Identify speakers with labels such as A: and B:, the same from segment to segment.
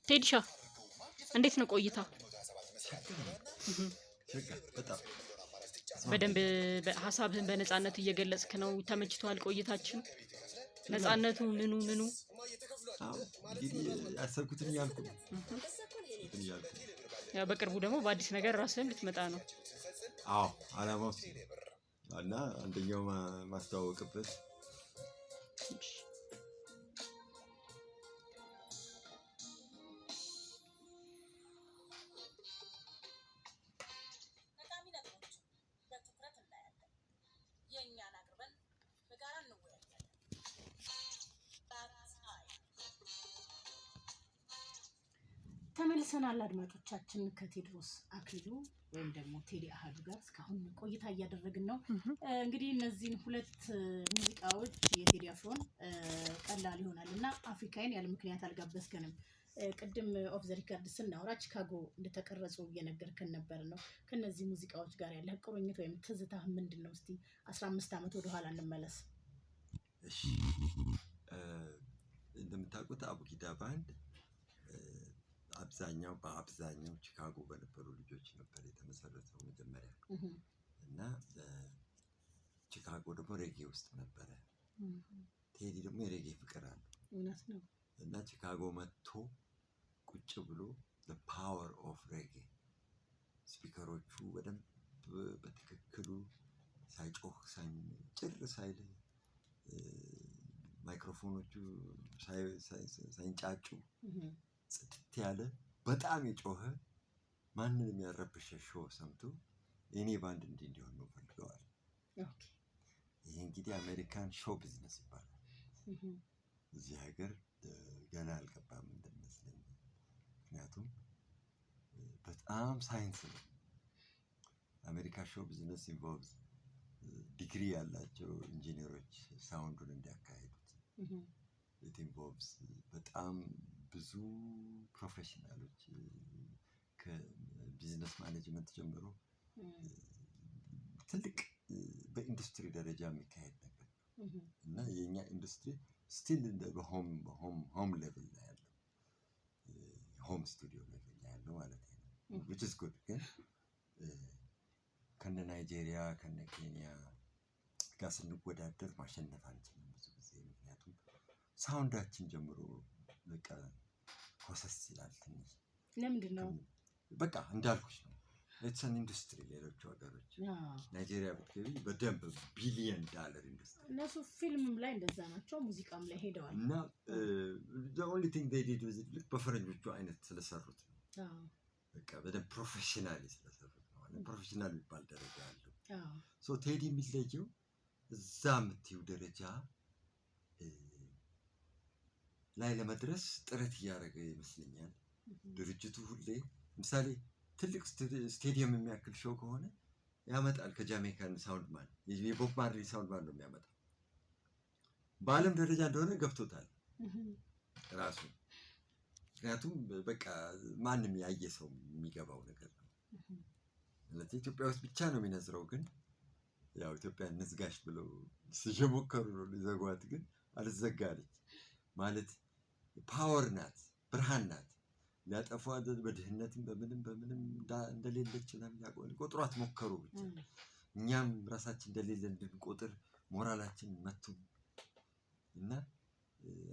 A: ቴዲሻ እንዴት ነው ቆይታ?
B: በጣም
A: በደንብ ሀሳብህን በነፃነት እየገለጽክ ነው። ተመችቷል ቆይታችን? ነፃነቱ ምኑ
B: አዎ እንግዲህ ያሰብኩትን እያልኩ ነው።
A: ያው በቅርቡ ደግሞ በአዲስ ነገር ራስህን ልትመጣ ነው።
B: አዎ አላማው እና አንደኛው ማስተዋወቅበት
C: ተመልሰናል አድማጮቻችን ከቴድሮስ አክሊሉ ወይም ደግሞ ቴዲ አሃዱ ጋር እስካሁን ቆይታ እያደረግን ነው። እንግዲህ እነዚህን ሁለት ሙዚቃዎች የቴዲ አፍሮን ቀላል ይሆናልና አፍሪካን ያለ ምክንያት አልጋበዝከንም። ቅድም ኦፍ ዘ ሪከርድ ስናወራ ቺካጎ እንደተቀረጹ እየነገርከን ነበር ነው። ከነዚህ ሙዚቃዎች ጋር ያለ ቁርኝት ወይም ትዝታ ምንድነው? እስቲ 15 አመት ወደ ኋላ እንመለስ።
B: እሺ እንደምታውቁት አቡጊዳ ባንድ በአብዛኛው ቺካጎ በነበሩ ልጆች ነበር የተመሰረተው መጀመሪያ እና ቺካጎ ደግሞ ሬጌ ውስጥ ነበረ። ቴዲ ደግሞ የሬጌ ፍቅር አለ እና ቺካጎ መጥቶ ቁጭ ብሎ the power of reggae ስፒከሮቹ በደንብ በትክክሉ ሳይጮህ ጭር ሳይል ማይክሮፎኖቹ ሳይንጫጩ ጽድት ያለ በጣም የጮኸ ማንንም ያረበሸ ሾው ሰምቶ እኔ ባንድ እንዲሆን ነው ፈልገዋል። ይሄ እንግዲህ አሜሪካን ሾው ቢዝነስ ይባላል። እዚህ ሀገር ገና አልገባም እንደሚመስለኝ። ምክንያቱም በጣም ሳይንስ ነው። አሜሪካ ሾው ቢዝነስ ኢንቮልቭስ ዲግሪ ያላቸው ኢንጂነሮች ሳውንዱን እንዲያካሂዱት it involves በጣም ብዙ ፕሮፌሽናሎች ከቢዝነስ ማኔጅመንት ጀምሮ ትልቅ በኢንዱስትሪ ደረጃ የሚካሄድ ነገር እና የኛ ኢንዱስትሪ ስቲል እንደ ሆም ሌቭል ላይ ያለው ሆም ስቱዲዮ ሌቭል ላይ ያለው ማለት ነው። which is good ግን ከነ ናይጄሪያ ከነ ኬንያ ጋር ስንወዳደር ማሸነፍ አንችልም ብዙ ጊዜ። ምክንያቱም ሳውንዳችን ጀምሮ በቃ ኮሰስ ይላል ትንሽ።
C: ለምንድን ነው?
B: በቃ እንዳልኩሽ ነው። it's an industry ሌሎቹ ሀገሮች ናይጄሪያ ብትገቢ በደንብ ቢሊየን ዳለር ኢንዱስትሪ
C: እነሱ ፊልምም ላይ እንደዛ ናቸው፣ ሙዚቃም ላይ ሄደዋል
B: እና the only thing they did was ልክ በፈረንጆቹ አይነት ስለሰሩት ነው። በቃ በደንብ ፕሮፌሽናሊ ስለሰሩት ነው። ፕሮፌሽናል የሚባል ደረጃ አለው። ሶ ቴዲ የሚለየው እዛ የምትይው ደረጃ ላይ ለመድረስ ጥረት እያደረገ ይመስለኛል ድርጅቱ። ሁሌ ምሳሌ ትልቅ ስቴዲየም የሚያክል ሾው ከሆነ ያመጣል ከጃሜይካን ሳውንድ ማን የቦብ ማርሊ ሳውንድ ማን ነው የሚያመጣው። በዓለም ደረጃ እንደሆነ ገብቶታል ራሱ። ምክንያቱም በቃ ማንም ያየ ሰው የሚገባው ነገር ነው። ስለዚህ ኢትዮጵያ ውስጥ ብቻ ነው የሚነዝረው። ግን ያው ኢትዮጵያ እንዝጋሽ ብለው ሲጀመከሩ ነው ሊዘጓት፣ ግን አልዘጋለች ማለት ፓወር ናት፣ ብርሃን ናት። ሊያጠፏት በድህነትም በምንም እንደሌለች ሊቆጥሯት ሞከሩ። ብቻ እኛም ራሳችን እንደሌለ እንድንቆጥር ሞራላችን መቱ እና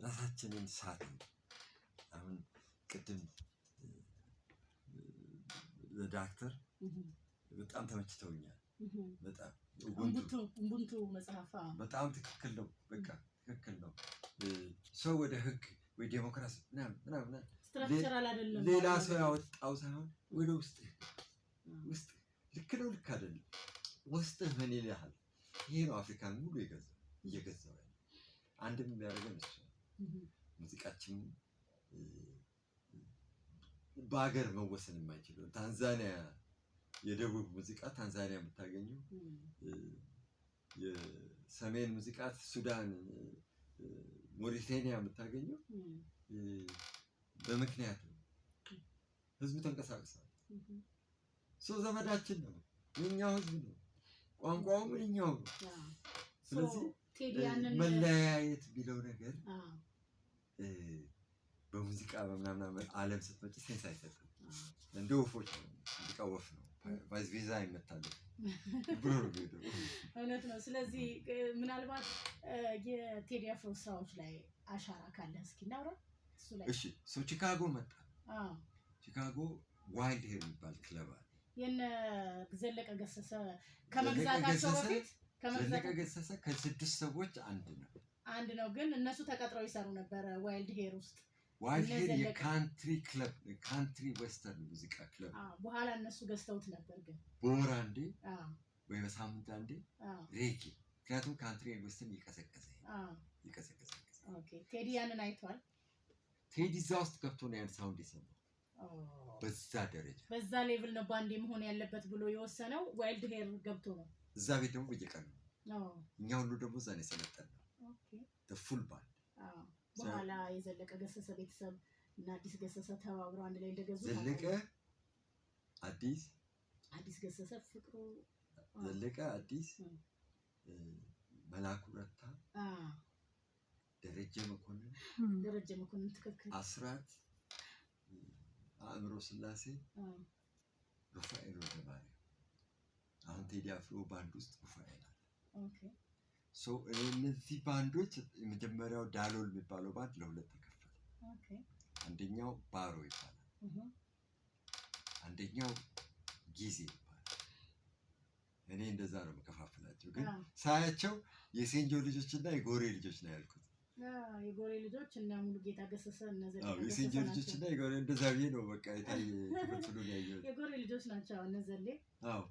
B: ራሳችንን ሳትን። አሁን ቅድም ለዳክተር በጣም ተመችተውኛል። በጣም
C: ኡቡንቱ መጽሐፍ
B: በጣም ትክክል ነው። በቃ ትክክል ነው። ሰው ወደ ህግ ወይ ዴሞክራሲ ምናምን
C: ስትራክቸራል አይደለም
B: ሌላ ሰው ያወጣው ሳይሆን ወደ ውስጥ ልክ ነው ልክ አይደለም ውስጥህ ምን ይልሃል። ይሄ ነው አፍሪካን ሙሉ እየገዛው ያለው። አንድም የሚያደርገን እሱ ሙዚቃችን በአገር መወሰን የማይችለው ታንዛኒያ የደቡብ ሙዚቃ ታንዛኒያ የምታገኘው የሰሜን ሙዚቃ ሱዳን ሞሪታኒያ የምታገኘው በምክንያት ነው። ህዝቡ ተንቀሳቅሷል። ሰው ዘመዳችን ነው፣ የኛው ህዝብ ነው፣ ቋንቋውም የኛው ነው። ስለዚህ መለያየት ቢለው ነገር በሙዚቃ በምናምን ዓለም ስትመጪ ሴንስ አይሰጥም። እንደ ወፎች ነው። ሙዚቃ ወፍ ነው። ቪዛ አይመታለች ብሎ ነው የሚሄደው።
C: እውነት ነው። ስለዚህ ምናልባት የቴዲ አፍሮ ስራዎች ላይ አሻራ ካለ እስኪ እናውራ እሱ ላይ።
B: እሺ ሶ ቺካጎ መጣ። ቺካጎ ዋይልድ ሄር የሚባል ክለብ አለ።
C: የነ ዘለቀ ገሰሰ ከመግዛታቸው በፊት
B: ዘለቀ ገሰሰ ከ6 ሰዎች አንድ ነው። ግን እነሱ ተቀጥረው ይሰሩ ነበር ዋይልድ ሄር ውስጥ። ዋይልድ ሄር የካንትሪ ክለብ፣ ካንትሪ ዌስተርን ሙዚቃ ክለብ።
C: በኋላ እነሱ ገዝተውት ነበር። ግን
B: በወር አንዴ ወይ በሳምንት አንዴ ሬጌ። ምክንያቱም ካንትሪ ዌስተርን ይቀሰቀሰ።
C: ኦኬ ቴዲ ያንን አይቷል።
B: ቴዲ እዛ ውስጥ ገብቶ ነው ያን ሳውንድ የሰማው። በዛ ደረጃ
C: በዛ ሌቭል ነው ባንድ መሆን ያለበት ብሎ የወሰነው ዋይልድ ሄር ገብቶ ነው።
B: እዛ ቤት ደግሞ በየቀኑ ነው። እኛ ሁሉ ደግሞ እዛ ነው የሰለጠነው። ፉል ባንድ።
C: በኋላ የዘለቀ ገሰሰ ቤተሰብ እና አዲስ ገሰሰ ተባብረው አንድ ላይ እንደገዙ
B: ዘለቀ
C: አዲስ ገሰሰ ፍቅሩ
B: ዘለቀ አዲስ መላኩ ረታ ደረጀ መኮንን
C: ትክክል
B: አስራት አእምሮ ስላሴ ሩፋኤል ወደባሪ። አሁን ቴዲ አፍሮ ባንድ ውስጥ ሩፋኤል አለ። ሶ እነዚህ ባንዶች የመጀመሪያው ዳሎል የሚባለው ባንድ ለሁለት ተከፈለ። አንደኛው ባሮ ይባላል፣ አንደኛው ጊዜ ይባላል። እኔ እንደዛ ነው መከፋፈላቸው። ግን ሳያቸው የሴንጆ ልጆችና የጎሬ ልጆች ነው ያልኩት።
C: የጎሬ ልጆች እና ሙሉ ጌታ ገሰሰ እና ዘለቀ
B: የሴንጆ ልጆች እና የጎሬ እንደዛ ብዬ ነው በቃ የታይ ተፈጽሎ ነው ያየሁት።
C: የጎሬ ልጆች ናቸው እነ ዘሌ።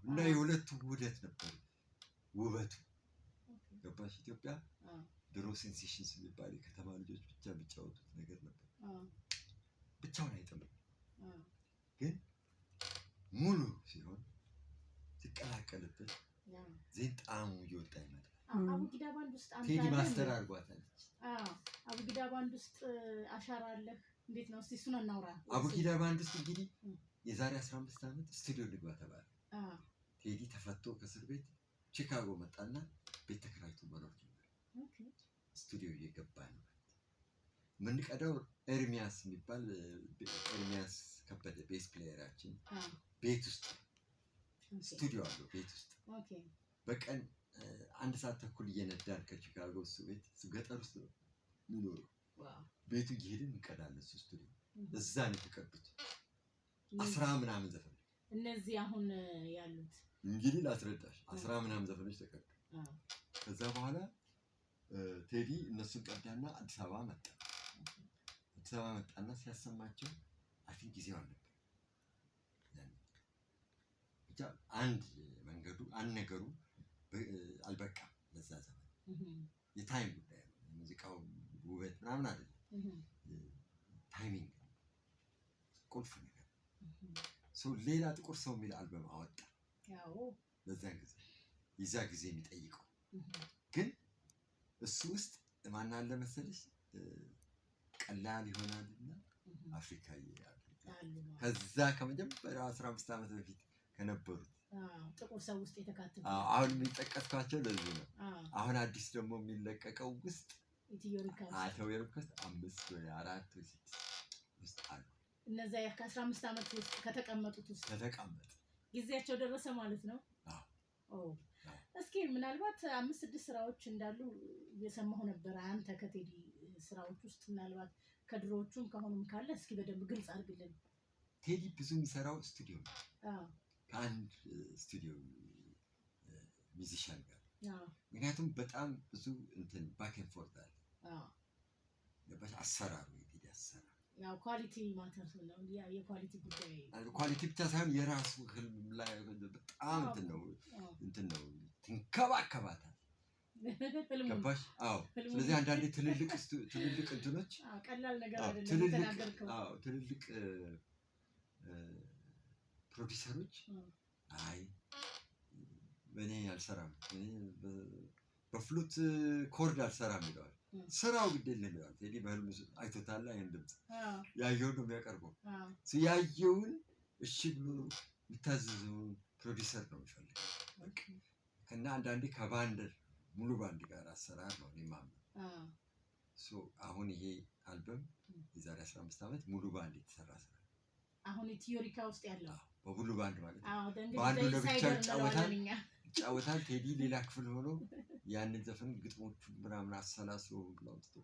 B: እና የሁለቱ ውህደት ነበር ውበቱ። ገባሽ? ኢትዮጵያ ድሮ ሴንሴሽንስ የሚባል የከተማ ልጆች ብቻ የሚጫወቱት ነገር ነበር። ብቻውን አይጥምም፣ ግን ሙሉ ሲሆን ሲቀላቀልበት ዜን ጣዕሙ እየወጣ ይመጣል።
C: አቡጊዳ ባንድ ውስጥ
B: ቴዲ ማስተር አድርጓታለች።
C: አቡጊዳ ባንድ ውስጥ አሻራ አለህ? እንዴት ነው እስቲ እሱን እናውራ።
B: አቡጊዳ ባንድ ውስጥ እንግዲህ የዛሬ 15 ዓመት ስቱዲዮ ልግባ ተባለ። ቴዲ ተፈቶ ከእስር ቤት ቺካጎ መጣና ቤት ተከራይቶ መኖር ጀመረ። ስቱዲዮ እየገባ ነው። የምንቀዳው ኤርሚያስ የሚባል ኤርሚያስ ከበደ ቤስ ፕሌየራችን ቤት ውስጥ ስቱዲዮ አለው። ቤት ውስጥ በቀን 1 ሰዓት ተኩል እየነዳን ከቺካጎ እሱ ቤት ገጠር ውስጥ ነው የሚኖረው። ቤቱ እየሄድን እንቀዳለን። እሱ ስቱዲዮ እዛ ነው የተቀዱት 10 ምናምን ዘፈን።
C: እነዚህ አሁን ያሉት
B: እንግዲህ ላስረዳሽ 10 ምናምን ዘፈኖች ተቀዱ። ከዛ በኋላ ቴዲ እነሱን ቀዳና አዲስ አበባ መጣ። አዲስ አበባ መጣና ሲያሰማቸው አፊን ጊዜው አልነበር። ብቻ አንድ ነገሩ አልበቃም ለዛ ዘመን። የታይም ጉዳይ ነው። የሙዚቃው ውበት ምናምን አይደለም፣ ታይሚንግ ቁልፍ ነገር። ሌላ ጥቁር ሰው የሚል አልበም አወጣ። በዛን ጊዜ የዛ ጊዜ የሚጠይቀው ግን እሱ ውስጥ ማን አለ መሰለሽ? ቀላል ይሆናልና አፍሪካ ይላል። ከዛ ከመጀመሪያው 15 ዓመት በፊት ከነበሩት
C: ጥቁር ሰው ውስጥ የተካተቱ
B: አሁን የሚጠቀስኳቸው ለዚህ ነው። አሁን አዲስ ደግሞ የሚለቀቀው ውስጥ ኢትዮሪካስ 5 ወይ 4 ወይ 6 ውስጥ አሉ።
C: እነዛ ከ15 ዓመት ውስጥ ከተቀመጡት ውስጥ ጊዜያቸው ደረሰ ማለት ነው። እስኪ ምናልባት 5-6 ስራዎች እንዳሉ እየሰማሁ ነበር። አንተ ከቴዲ ስራዎች ውስጥ ምናልባት ከድሮዎቹም ከአሁኑም ካለ እስኪ በደንብ ግልጽ አድርግልን።
B: ቴዲ ብዙ የሚሰራው ስቱዲዮ ነው። ከአንድ ስቱዲዮ ሚዚሻን ጋር። ምክንያቱም በጣም ብዙ እንትን ባክ ኤንድ ፎርት አለ። አሰራሩ የቴዲ አሰራር
C: ያው ኳሊቲ ማተር ነው። የኳሊቲ ጉዳይ
B: ኳሊቲ ብቻ ሳይሆን የራሱ ህልም ላይ በጣም እንትን ነው ትንከባከባታል። ገባሽ? ስለዚህ አንዳንዴ ትልልቅ እንትኖች
C: ቀላል ነገር አይደለም የተናገርከው።
B: ትልልቅ ፕሮዲሰሮች አይ እኔ አልሰራም፣ በፍሉት ኮርድ አልሰራም ይለዋል። ስራው ግድ የለም ይለዋል። ቴዲ በህልሙ አይቶታል። አይን ድምፅ ያየውን ነው የሚያቀርበው። ያየውን እሺ ብሎ የሚታዘዘውን ፕሮዲሰር ነው የሚፈልገው። እና አንዳንዴ ከባንድ ሙሉ ባንድ ጋር አሰራር ነው የማምነው። አሁን ይሄ አልበም የዛሬ 15 ዓመት ሙሉ ባንድ የተሰራ ስራ
C: አሁን ቲዮሪካ ውስጥ ያለው
B: በሙሉ ባንድ ማለት ነው።
C: አዎ
B: ባንዱ ለብቻው
C: ደንግጬ
B: ይጫወታል ቴዲ ሌላ ክፍል ሆኖ ያንን ዘፈን ግጥሞቹ ምናምን አሰላስሎ ብለው